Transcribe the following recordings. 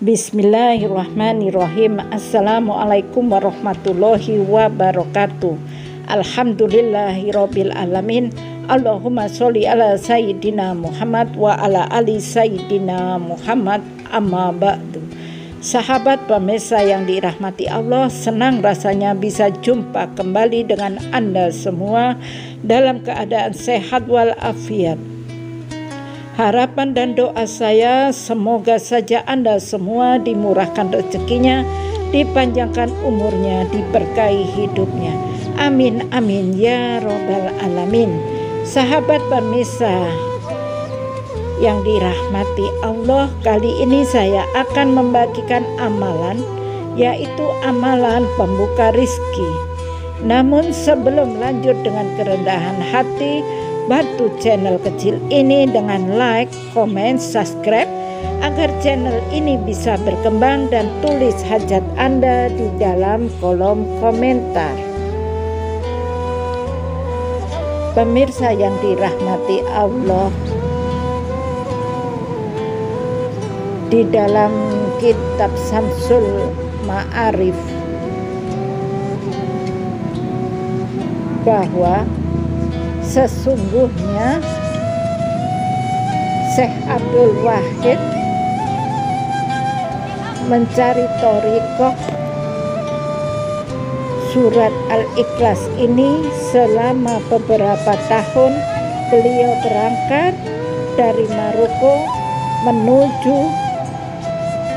Bismillahirrahmanirrahim. Assalamualaikum warahmatullahi wabarakatuh. Alhamdulillahirabbil alamin. Allahumma sholli ala sayyidina Muhammad wa ala ali sayyidina Muhammad, amma ba'du. Sahabat pemirsa yang dirahmati Allah, senang rasanya bisa jumpa kembali dengan Anda semua dalam keadaan sehat walafiat. Harapan dan doa saya semoga saja Anda semua dimurahkan rezekinya, dipanjangkan umurnya, diberkahi hidupnya. Amin amin ya robbal alamin. Sahabat pemirsa yang dirahmati Allah, kali ini saya akan membagikan amalan, yaitu amalan pembuka rizki. Namun sebelum lanjut dengan kerendahan hati, bantu channel kecil ini dengan like, komen, subscribe agar channel ini bisa berkembang, dan tulis hajat Anda di dalam kolom komentar. Pemirsa yang dirahmati Allah, di dalam kitab Syamsul Ma'arif bahwa sesungguhnya Syekh Abdul Wahid mencari thariqah surat Al-Ikhlas ini selama beberapa tahun. Beliau berangkat dari Maroko menuju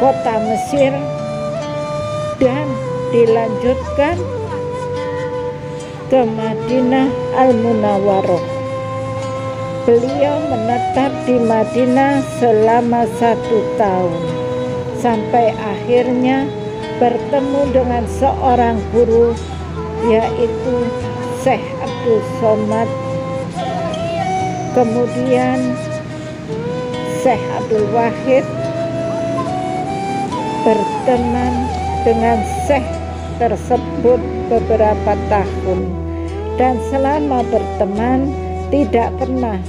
kota Mesir dan dilanjutkan ke Madinah Al-Munawwarah. Beliau menetap di Madinah selama 1 tahun sampai akhirnya bertemu dengan seorang guru, yaitu Syekh Abdul Somad. Kemudian Syekh Abdul Wahid berteman dengan Syekh tersebut beberapa tahun, dan selama berteman tidak pernah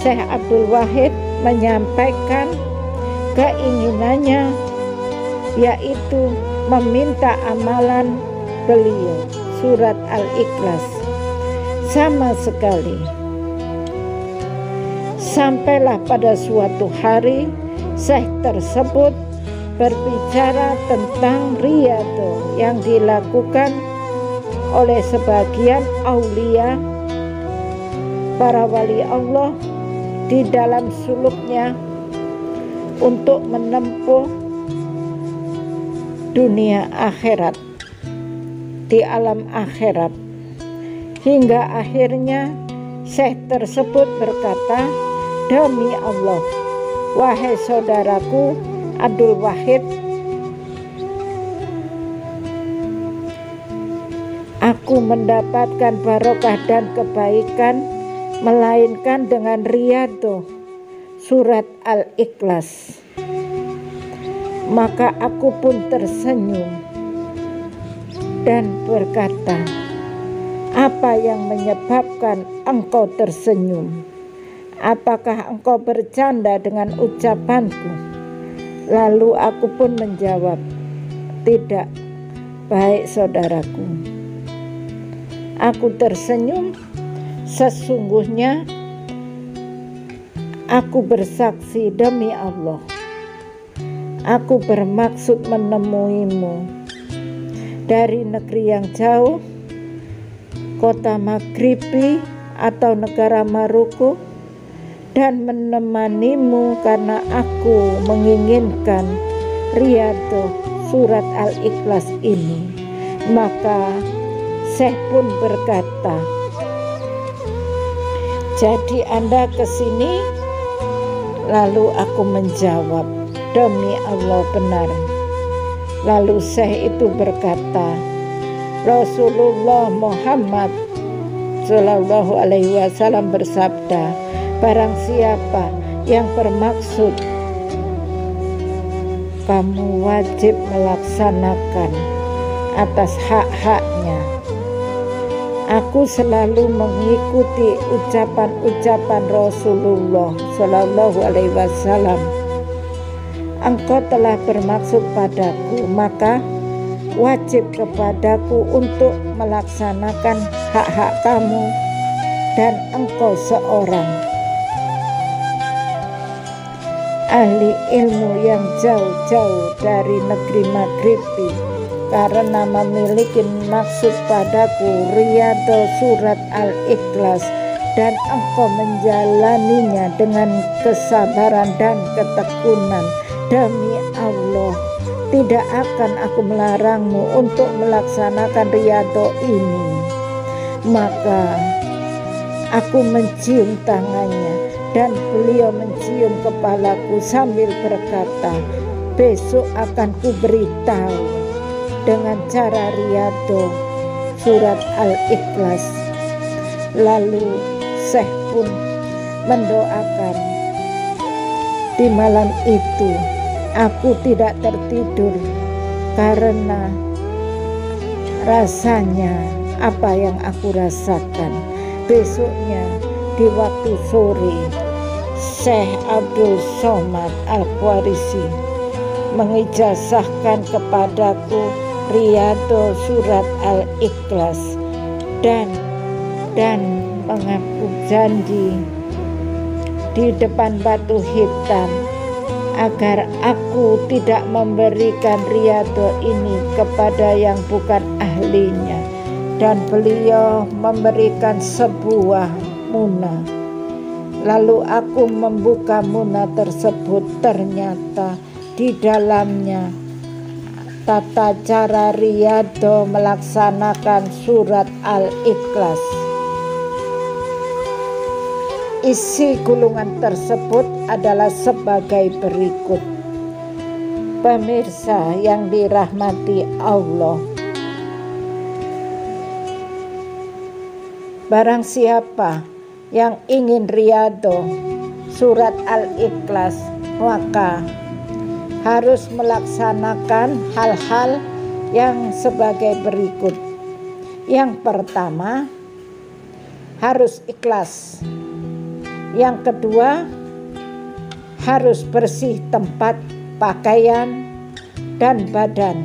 Syekh Abdul Wahid menyampaikan keinginannya, yaitu meminta amalan beliau surat Al-Ikhlas sama sekali. Sampailah pada suatu hari Syekh tersebut berbicara tentang riyadhah yang dilakukan oleh sebagian aulia, para wali Allah, di dalam suluknya untuk menempuh dunia akhirat, di alam akhirat. Hingga akhirnya Syekh tersebut berkata, "Demi Allah, wahai saudaraku Abdul Wahid, aku mendapatkan barokah dan kebaikan melainkan dengan riyadhah surat Al-Ikhlas." Maka aku pun tersenyum dan berkata, "Apa yang menyebabkan engkau tersenyum? Apakah engkau bercanda dengan ucapanku?" Lalu aku pun menjawab, "Tidak, baik saudaraku. Aku tersenyum, sesungguhnya aku bersaksi demi Allah, aku bermaksud menemuimu dari negeri yang jauh, kota Maghribi atau negara Maroko, dan menemanimu karena aku menginginkan riyadhah surat Al-Ikhlas ini." Maka Syekh pun berkata, "Jadi Anda kesini?" Lalu aku menjawab, "Demi Allah benar." Lalu Syekh itu berkata, "Rasulullah Muhammad Shallallahu Alaihi Wasallam bersabda, barang siapa yang bermaksud kamu wajib melaksanakan atas hak-haknya. Aku selalu mengikuti ucapan-ucapan Rasulullah Shallallahu Alaihi Wasallam. Engkau telah bermaksud padaku, maka wajib kepadaku untuk melaksanakan hak-hak kamu, dan engkau seorang ahli ilmu yang jauh-jauh dari negeri Maghribi, karena memiliki maksud padaku riyadhah surat Al-Ikhlas, dan engkau menjalaninya dengan kesabaran dan ketekunan. Demi Allah, tidak akan aku melarangmu untuk melaksanakan riyadhah ini. Maka aku mencium tangannya, dan beliau mencium kepalaku sambil berkata, besok akan kuberitahu dengan cara riyadhah surat Al-Ikhlas. Lalu Syekh pun mendoakan. Di malam itu aku tidak tertidur karena rasanya apa yang aku rasakan. Besoknya di waktu sore, Syekh Abdul Somad Al-Qwarisi mengijazahkan kepadaku riyadhah surat Al-Ikhlas dan mengaku janji di depan batu hitam agar aku tidak memberikan riyadhah ini kepada yang bukan ahlinya, dan beliau memberikan sebuah munah. Lalu aku membuka munah tersebut, ternyata di dalamnya tata cara riyadhah melaksanakan surat Al-Ikhlas. Isi gulungan tersebut adalah sebagai berikut. Pemirsa yang dirahmati Allah, barang siapa yang ingin riyadhah surat Al-Ikhlas, maka harus melaksanakan hal-hal yang sebagai berikut. Yang pertama, harus ikhlas. Yang kedua, harus bersih tempat, pakaian, dan badan.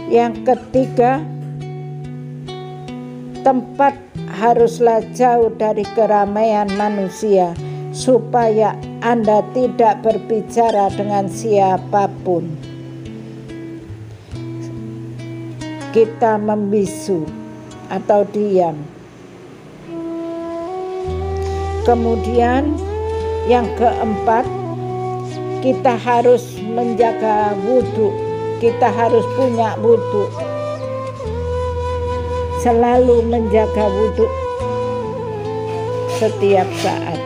Yang ketiga, tempat haruslah jauh dari keramaian manusia, supaya Anda tidak berbicara dengan siapapun. Kita membisu atau diam. Kemudian yang keempat, kita harus menjaga wudhu. Kita harus punya wudhu. Selalu menjaga wudhu setiap saat.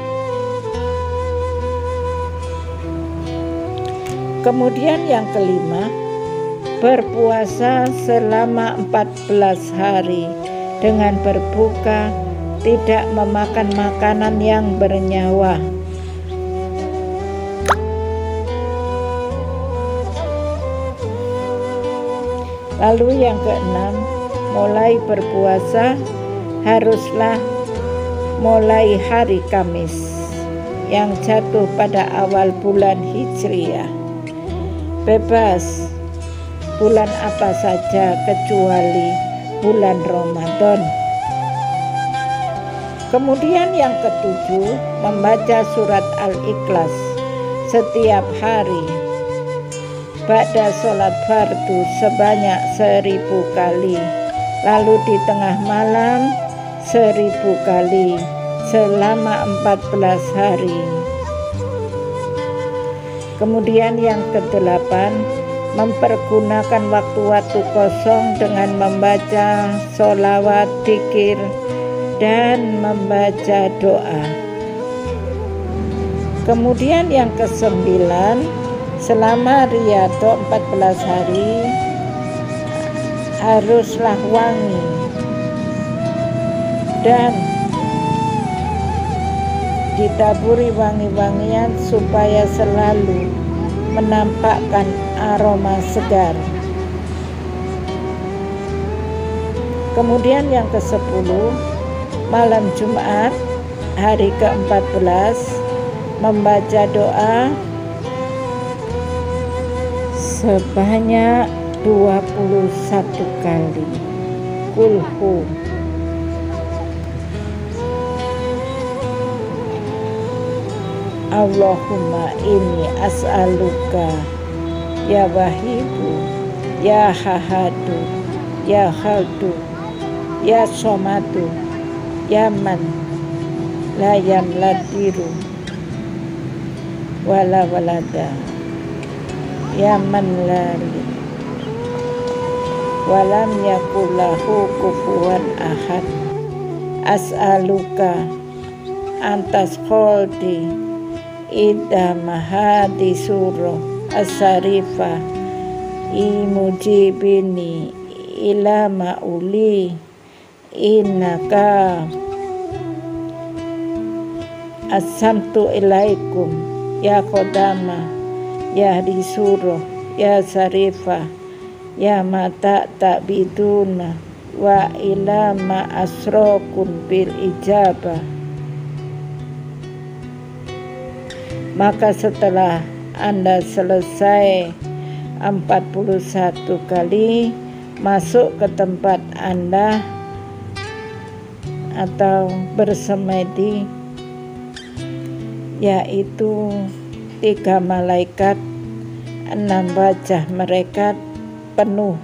Kemudian yang kelima, berpuasa selama 14 hari dengan berbuka, tidak memakan makanan yang bernyawa. Lalu yang keenam, mulai berpuasa haruslah mulai hari Kamis yang jatuh pada awal bulan Hijriah. Bebas bulan apa saja kecuali bulan Ramadan. Kemudian yang ketujuh, membaca surat Al-Ikhlas setiap hari ba'da sholat fardu sebanyak 1000 kali, lalu di tengah malam 1000 kali selama 14 hari. Kemudian yang kedelapan, mempergunakan waktu-waktu kosong dengan membaca sholawat, dzikir, dan membaca doa. Kemudian yang kesembilan, selama riyadhah 14 hari haruslah wangi dan ditaburi wangi-wangian supaya selalu menampakkan aroma segar. Kemudian yang ke-10, malam Jumat hari ke-14 membaca doa sebanyak 21 kali. Kulhu. Allahumma inni as'aluka ya wahidu ya hahadu ya khaldu ya somadu ya man la yamladiru wala walada ya man lali walam yakullahu kufuwan ahad. As'aluka antas kholdi ida mahadi suro asarifa imujibini ila ma'uli innaka asamtu ilaikum ya kodama ya disuro ya sarifa ya mata tak biduna wa ila ma asrokun bil ijabah. Maka setelah Anda selesai 41 kali, masuk ke tempat Anda atau bersemedi, yaitu 3 malaikat, 6 wajah mereka penuh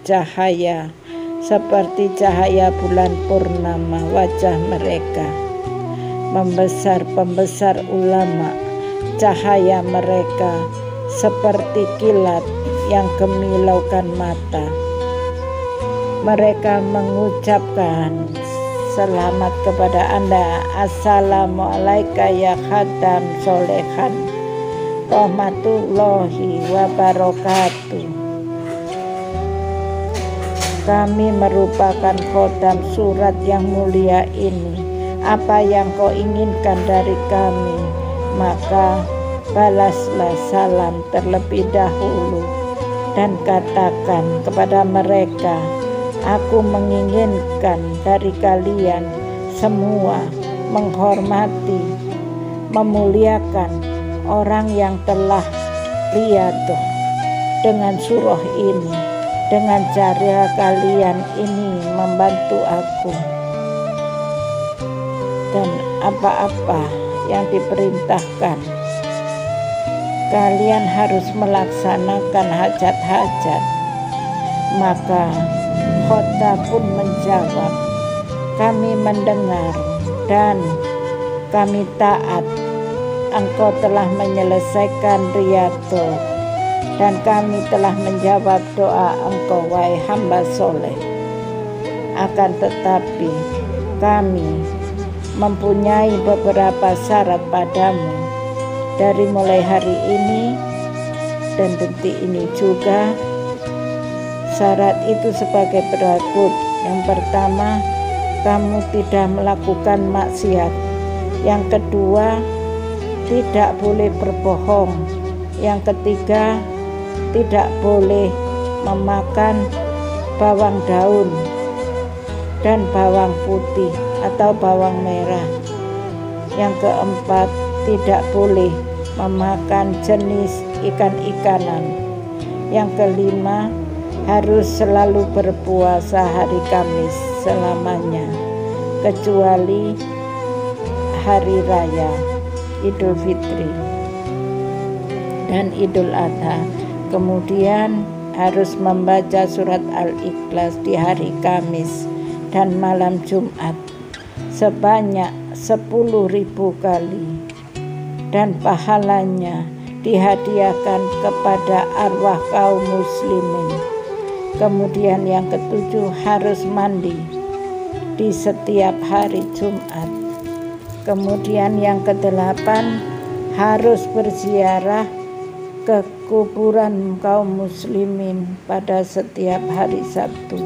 cahaya seperti cahaya bulan purnama. Wajah mereka pembesar ulama, cahaya mereka seperti kilat yang gemilaukan mata. Mereka mengucapkan selamat kepada Anda. Assalamualaikum ya khatam solehan rahmatullahi wabarakatuh. Kami merupakan khotam surat yang mulia ini. Apa yang kau inginkan dari kami, maka balaslah salam terlebih dahulu dan katakan kepada mereka, aku menginginkan dari kalian semua menghormati, memuliakan orang yang telah riyadhah dengan surah ini. Dengan cara kalian ini membantu aku, dan apa-apa yang diperintahkan kalian harus melaksanakan hajat-hajat. Maka Khota pun menjawab, kami mendengar dan kami taat. Engkau telah menyelesaikan riyadhah dan kami telah menjawab doa engkau wahai hamba soleh. Akan tetapi kami mempunyai beberapa syarat padamu dari mulai hari ini dan detik ini juga. Syarat itu sebagai berikut. Yang pertama, kamu tidak melakukan maksiat. Yang kedua, tidak boleh berbohong. Yang ketiga, tidak boleh memakan bawang daun dan bawang putih atau bawang merah. Yang keempat, tidak boleh memakan jenis ikan-ikanan. Yang kelima, harus selalu berpuasa hari Kamis selamanya, kecuali hari raya Idul Fitri dan Idul Adha. Kemudian harus membaca surat Al-Ikhlas di hari Kamis dan malam Jumat sebanyak 10.000 kali, dan pahalanya dihadiahkan kepada arwah kaum muslimin. Kemudian yang ketujuh, harus mandi di setiap hari Jumat. Kemudian yang kedelapan, harus berziarah ke kuburan kaum muslimin pada setiap hari Sabtu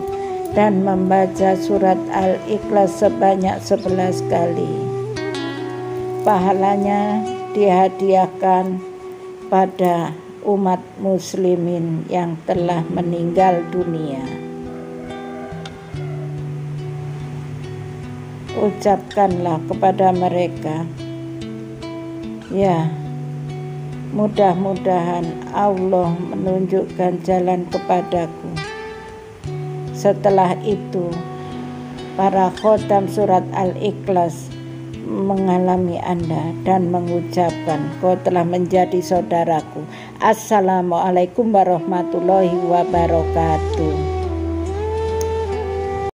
dan membaca surat Al-Ikhlas sebanyak 11 kali. Pahalanya dihadiahkan pada umat muslimin yang telah meninggal dunia. Ucapkanlah kepada mereka, ya, mudah-mudahan Allah menunjukkan jalan kepadaku. Setelah itu, para khotam surat Al-Ikhlas mengalami Anda dan mengucapkan, kau telah menjadi saudaraku. Assalamualaikum warahmatullahi wabarakatuh.